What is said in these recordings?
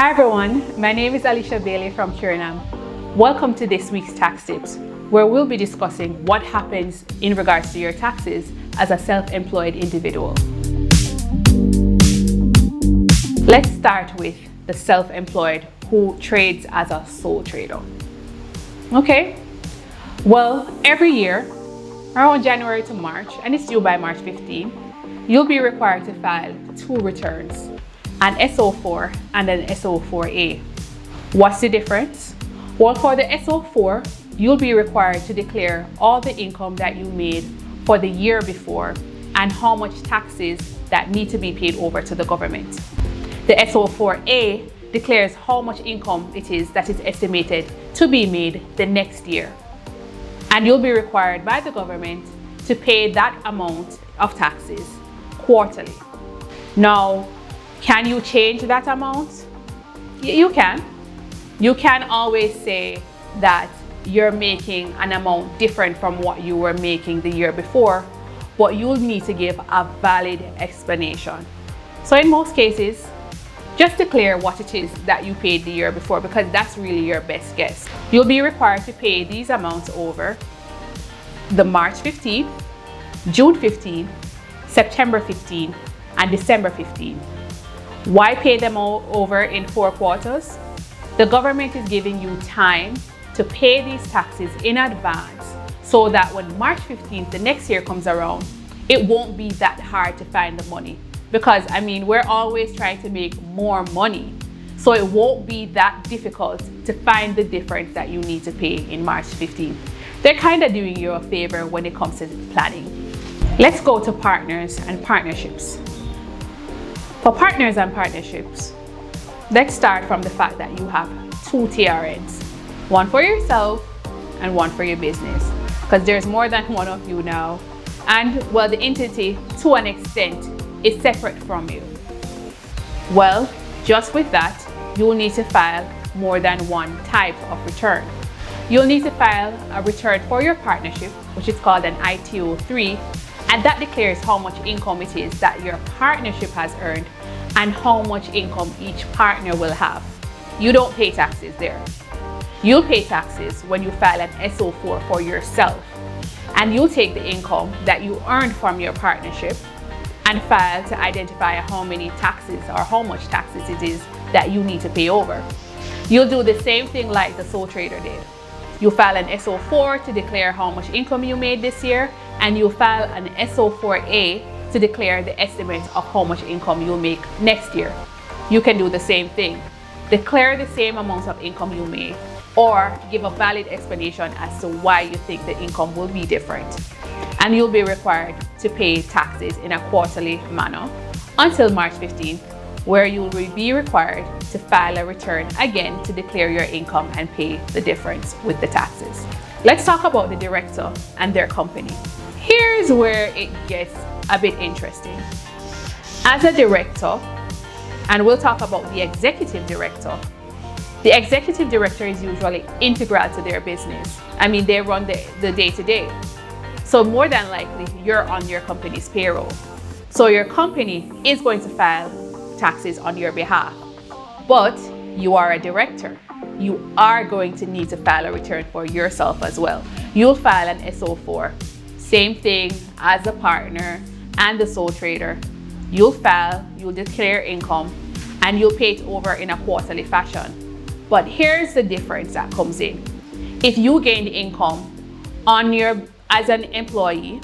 Hi everyone, my name is Aleisha Bailey from CURINAM. Welcome to this week's tax tips, where we'll be discussing what happens in regards to your taxes as a self-employed individual. Let's start with the self-employed who trades as a sole trader. Okay, well, every year around January to March, and it's due by March 15, you'll be required to file 2 returns, an SO4 and an SO4A. What's the difference? Well, for the SO4, you'll be required to declare all the income that you made for the year before and how much taxes that need to be paid over to the government. The SO4A declares how much income it is that is estimated to be made the next year. And you'll be required by the government to pay that amount of taxes quarterly. Now, can you change that amount? You can. You can always say that you're making an amount different from what you were making the year before, but you'll need to give a valid explanation. So in most cases, just declare what it is that you paid the year before, because that's really your best guess. You'll be required to pay these amounts over the March 15th, June 15th, September 15th, and December 15th. Why pay them all over in 4 quarters? The government is giving you time to pay these taxes in advance so that when March 15th, the next year comes around, it won't be that hard to find the money. Because we're always trying to make more money. So it won't be that difficult to find the difference that you need to pay in March 15th. They're kind of doing you a favor when it comes to planning. Let's go to partners and partnerships. For partners and partnerships, let's start from the fact that you have 2 TRNs, one for yourself and one for your business, because there's more than one of you now. And well, the entity to an extent is separate from you. Well, just with that, you'll need to file more than one type of return. You'll need to file a return for your partnership, which is called an ITO3, and that declares how much income it is that your partnership has earned and how much income each partner will have. You don't pay taxes there. You'll pay taxes when you file an SO4 for yourself, and you'll take the income that you earned from your partnership and file to identify how many taxes or how much taxes it is that you need to pay over. You'll do the same thing like the sole trader did. You file an SO4 to declare how much income you made this year, and you file an SO4A to declare the estimate of how much income you'll make next year. You can do the same thing. Declare the same amount of income you made, or give a valid explanation as to why you think the income will be different. And you'll be required to pay taxes in a quarterly manner until March 15th, where you'll be required to file a return again to declare your income and pay the difference with the taxes. Let's talk about the director and their company. Here's where it gets a bit interesting. As a director, and we'll talk about the executive director, the executive director is usually integral to their business. They run the day-to-day. So more than likely, you're on your company's payroll. So your company is going to file taxes on your behalf. But you are a director. You are going to need to file a return for yourself as well. You'll file an SO4. Same thing as the partner and the sole trader. You'll file, you'll declare income, and you'll pay it over in a quarterly fashion. But here's the difference that comes in. If you gained income as an employee,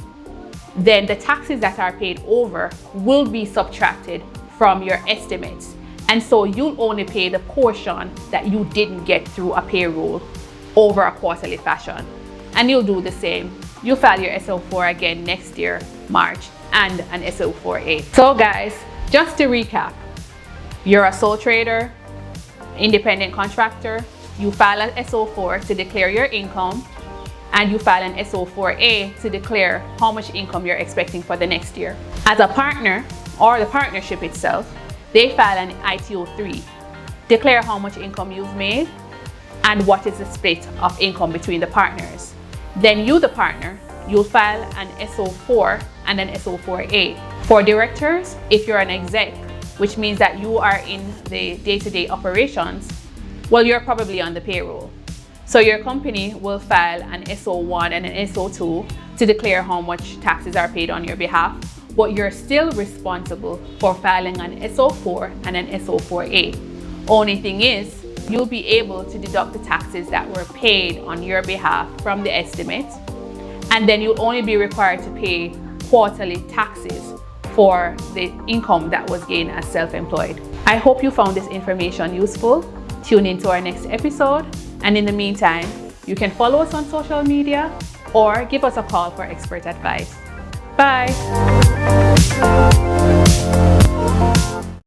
then the taxes that are paid over will be subtracted from your estimates. And so you'll only pay the portion that you didn't get through a payroll over a quarterly fashion. And you'll do the same. You'll file your SO4 again next year, March, and an SO4A. So guys, just to recap, you're a sole trader, independent contractor, you file an SO4 to declare your income, and you file an SO4A to declare how much income you're expecting for the next year. As a partner, or the partnership itself, they file an ITO3, declare how much income you've made and what is the split of income between the partners. Then you, the partner, you'll file an SO4 and an SO4A. For directors, if you're an exec, which means that you are in the day-to-day operations, well, you're probably on the payroll. So your company will file an SO1 and an SO2 to declare how much taxes are paid on your behalf, but you're still responsible for filing an SO4 and an SO4A. Only thing is, you'll be able to deduct the taxes that were paid on your behalf from the estimate, and then you'll only be required to pay quarterly taxes for the income that was gained as self-employed. I hope you found this information useful. Tune in to our next episode, and in the meantime, you can follow us on social media or give us a call for expert advice. Bye!